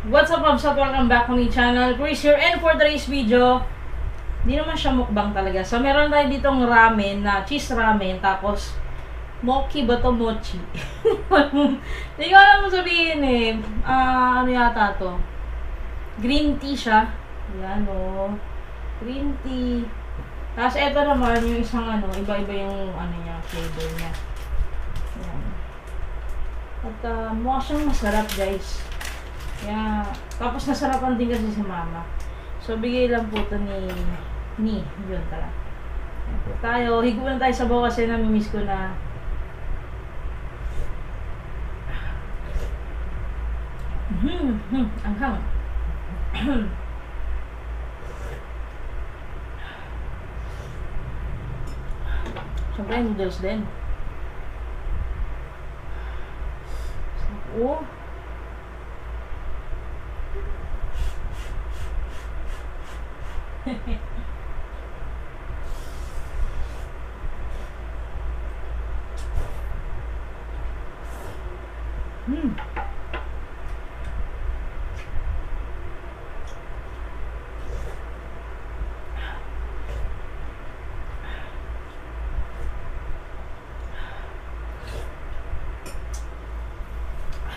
What's up, Abs? Welcome back to my channel. Chris here, and for today's video, hindi naman siya mukbang talaga. So, meron tayo ditong ramen na cheese ramen, tapos mochi ba to? Mochi. Hindi ko alam mo sabihin eh. Ano yata to? Green tea siya. Yan o. Green tea. Tapos eto naman yung isang iba-iba yung niya, flavor niya. Yan. At mukha siyang masarap, guys. Yeah. Tapos nasarapan din kasi si mama. So, bigay lang po ito ni yun tara. Ayan po tayo. Higo na tayo sa bawa kasi namimiss ko na. Anghang. Siyempre, noodles din. Oh.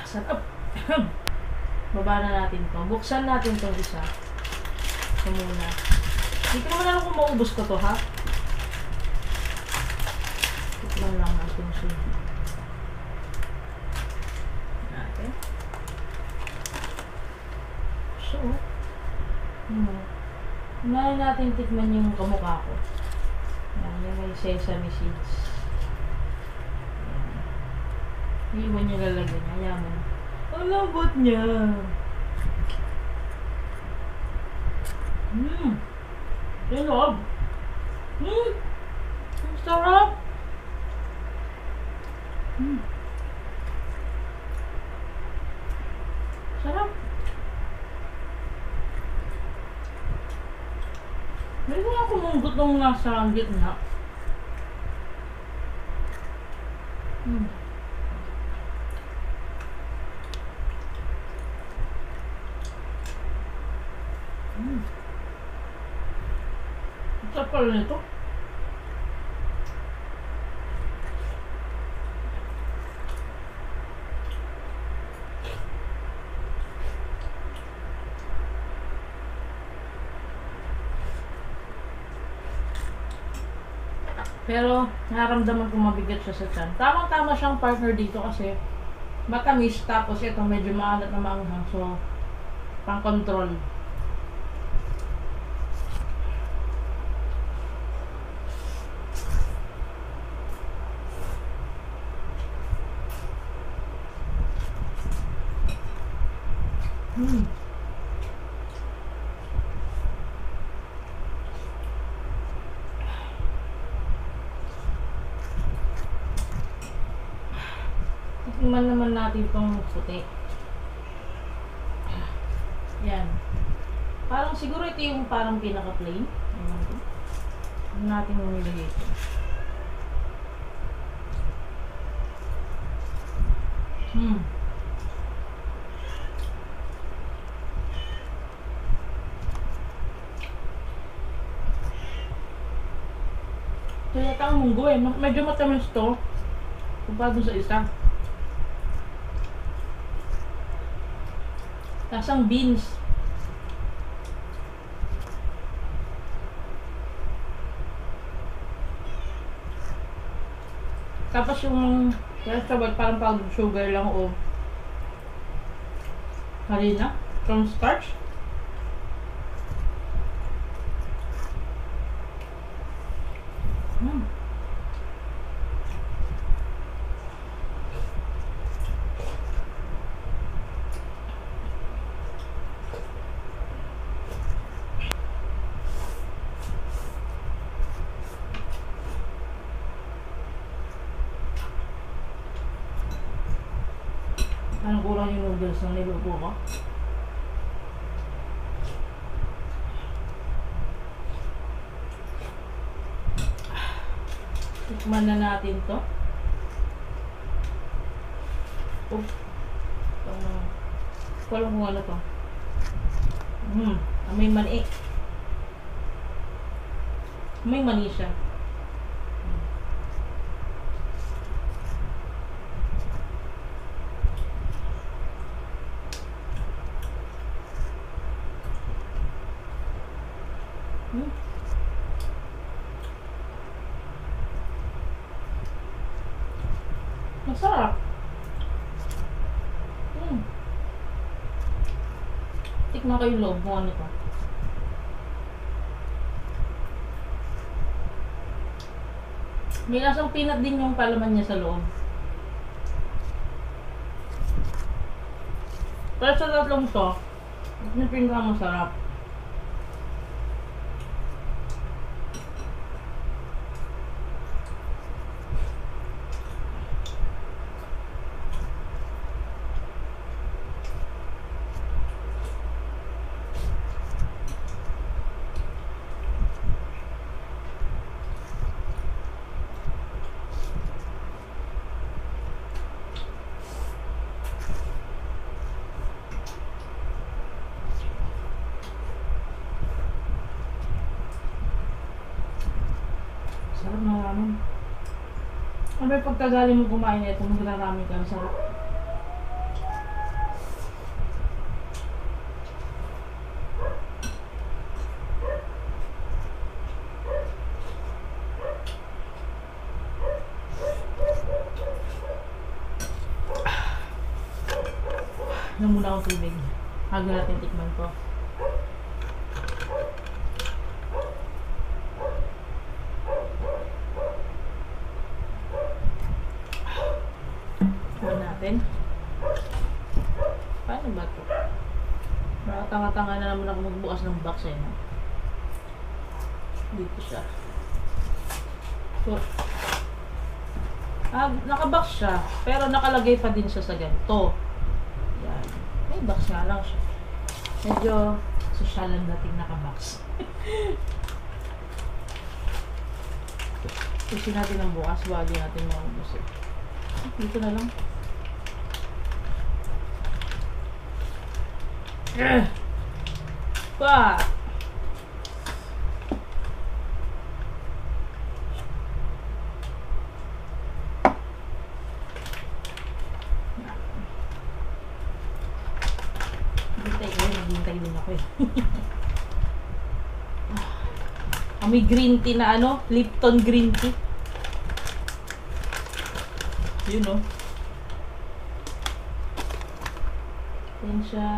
Sarap. Baba na natin to. Buksan natin tong isa. Ito muna. Hindi ko naman alam kung maubos ko to, ha? Tikman lang natin siya. Natin. So, unahin natin tikman yung kamukha ko. Yan, yung may sesame seeds. Iwan niya lalagyan niya. Yaman. Ang lambot niya. Yung loob. Ang sarap. Sarap. May mga kumunggot nung nasa gitna. Sarap pala nito. Pero, nararamdaman ko mabigat siya sa tiyan. Tamang-tama siyang partner dito kasi matamis, tapos ito medyo maalat na maanghang. So, pang-control. Tikman naman natin itong puti. Yan. Parang siguro ito yung parang pinaka-plain. Ano natin yung nilagay ito. Ito yata ang munggo eh. Medyo matamis to. Kumpara sa isa. Tapos ang beans. Tapos yung vegetable parang powdered sugar lang o harina from starch. Anong kulang yung noodles na niluto ko? Tikman na natin to. Walang kung ano to. May mani. May mani siya. Masarap. Tikman ko yung loob kung ano to. May lasang peanut din yung palaman niya sa loob. Pero sa tatlong to, yung pinakamasarap. Sarap na ramen. Ano yung pagkagaling mo kumain na ito, magrarami ka, sarap. Inom muna akong tubig. Bago natin tikman ko. Natin. Paano ba ito? Nakatanga-tanga na naman ako magbukas ng box eh. No? Dito siya. So, nakabox siya. Pero nakalagay pa din siya sa ganito. Yan. May box nga lang siya. Medyo social ang dating nakabox. Kasi natin ang bukas. Bago natin maubos eh. Dito na lang. Pa. Hintay din ako eh. May green tea na ano, Lipton green tea. Yun o. Yan siya.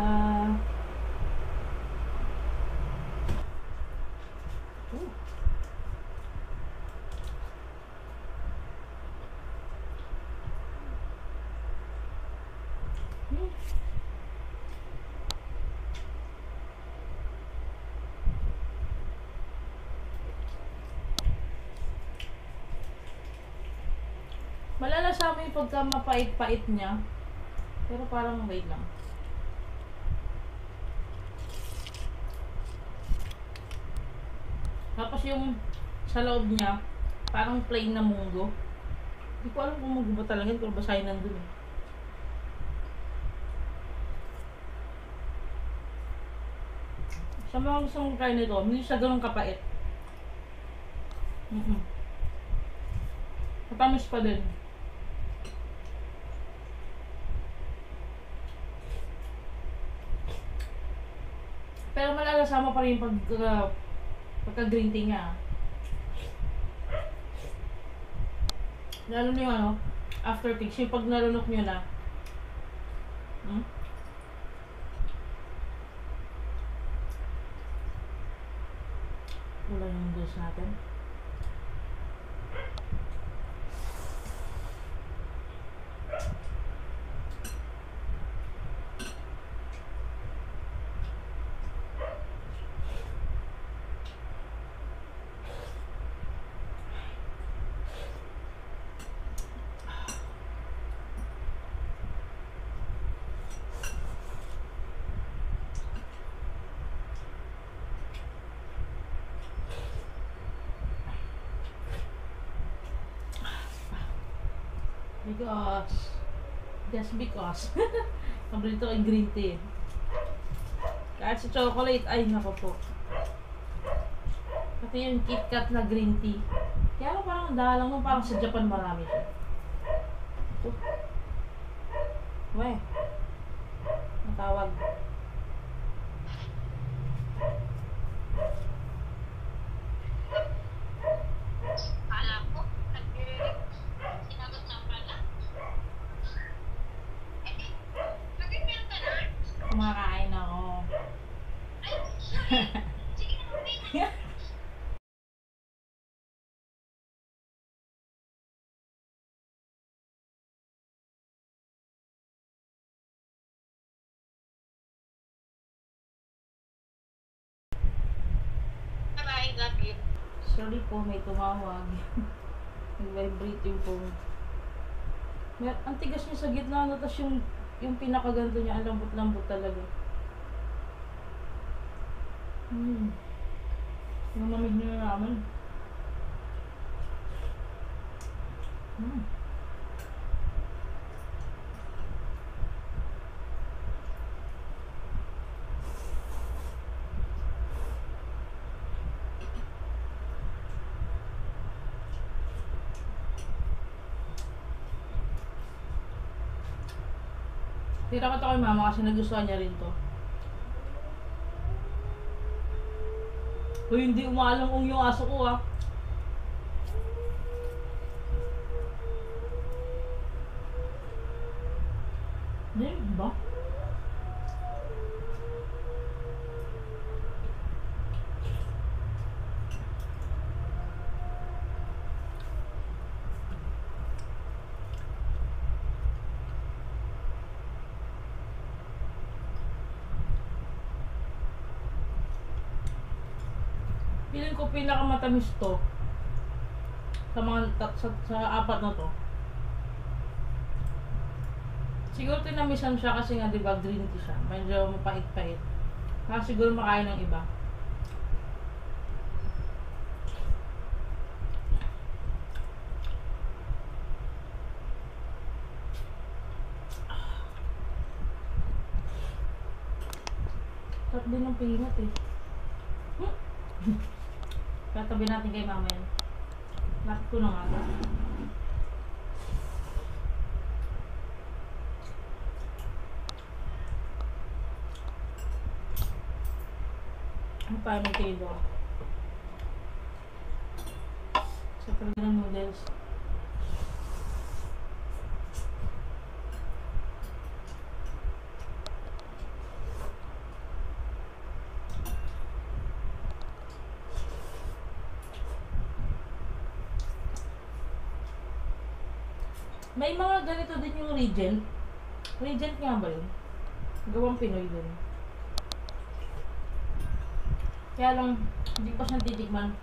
Malalasama yung pagka mapait-pait niya. Pero parang wait lang. Tapos yung sa loob niya, parang plain na munggo. Hindi ko alam kung munggo ba talaga. Hindi ko basahin nandun eh. Sa mga gusto mong try nito, hindi siya ganun kapait. Matamis pa din. Pero malalasama pa rin yung pagka-green tea niya. Lalo na yung ano, aftertaste. Yung pag nalunok nyo na. Wala yung juice natin. Just because. Paborito ko yung green tea. Kahit sa chocolate, ay nako po. Pati yung KitKat na green tea. Kaya parang dalang mo, parang sa Japan marami siya. Ito. Weh. Ang tawag. Alam ko, sinagot na pala. Eh, nag-prepare ka na? Kumakain ako. Ay, sorry. Sige na, mamaya. Bye, love you. Sorry po, may tumawag. Nag-vibrate yung phone. Ang tigas niya sa gitna, no? Tapos yung pinakaganto niya, ang lambot-lambot talaga. Yung mamig niya naman. Tira ko to kay mama kasi nagustuhan niya rin to. Uy, hindi umalang yung aso ko ah. Hindi ba? Feeling ko pinakamatamis to sa mga sa apat na to. Siguro tinamisan siya kasi nga 'di ba green tea siya. Medyo mapait-pait. Kaya siguro makain ng iba. Sarap din ng pingat eh. Katabi natin kay mama yan. Bakit ko na nga ito? Ano pa yung kilo? Sa talaga ng noodles. May mga ganito din yung Regent. Regent nga ba yun? Gawang Pinoy din. Kaya lang, hindi pa siya titikman.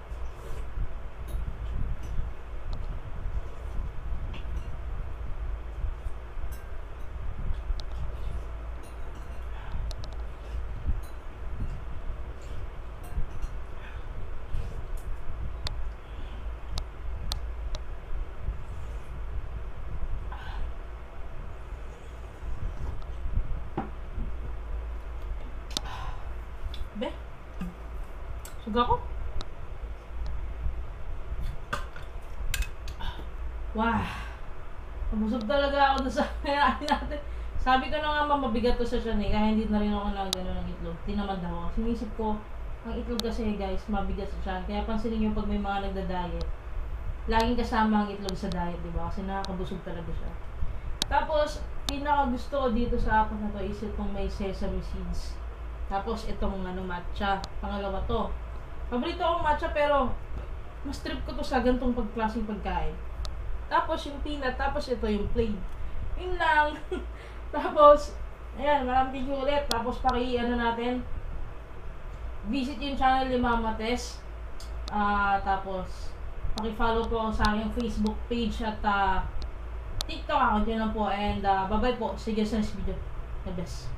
Be? Suga ko? Wah! Nabusog talaga ako doon sa kinain natin. Sabi ko na nga mabigat to sa siya eh, kaya hindi na rin ako nagano ng itlog. Tinamad ako. Sinisip ko, ang itlog kasi guys, mabigat sa siya. Kaya pansinin nyo pag may mga nagda-diet, laging kasama ang itlog sa diet, di ba? Kasi nakakabusog talaga siya. Tapos, pinaka gusto ko dito sa apat na to is itong may sesame seeds. Tapos itong matcha. Pangalawa to. Paborito akong matcha pero mas trip ko to sa ganitong pagklaseng pagkain. Tapos yung peanut, tapos ito yung plain. Yun lang. Tapos, ayan, maraming thank you ulit. Tapos natin, visit yung channel ni Mama Tess. Tapos, paki-follow po sa aking Facebook page at TikTok account. Yun lang po. And bye-bye po. See you sa next video. God bless.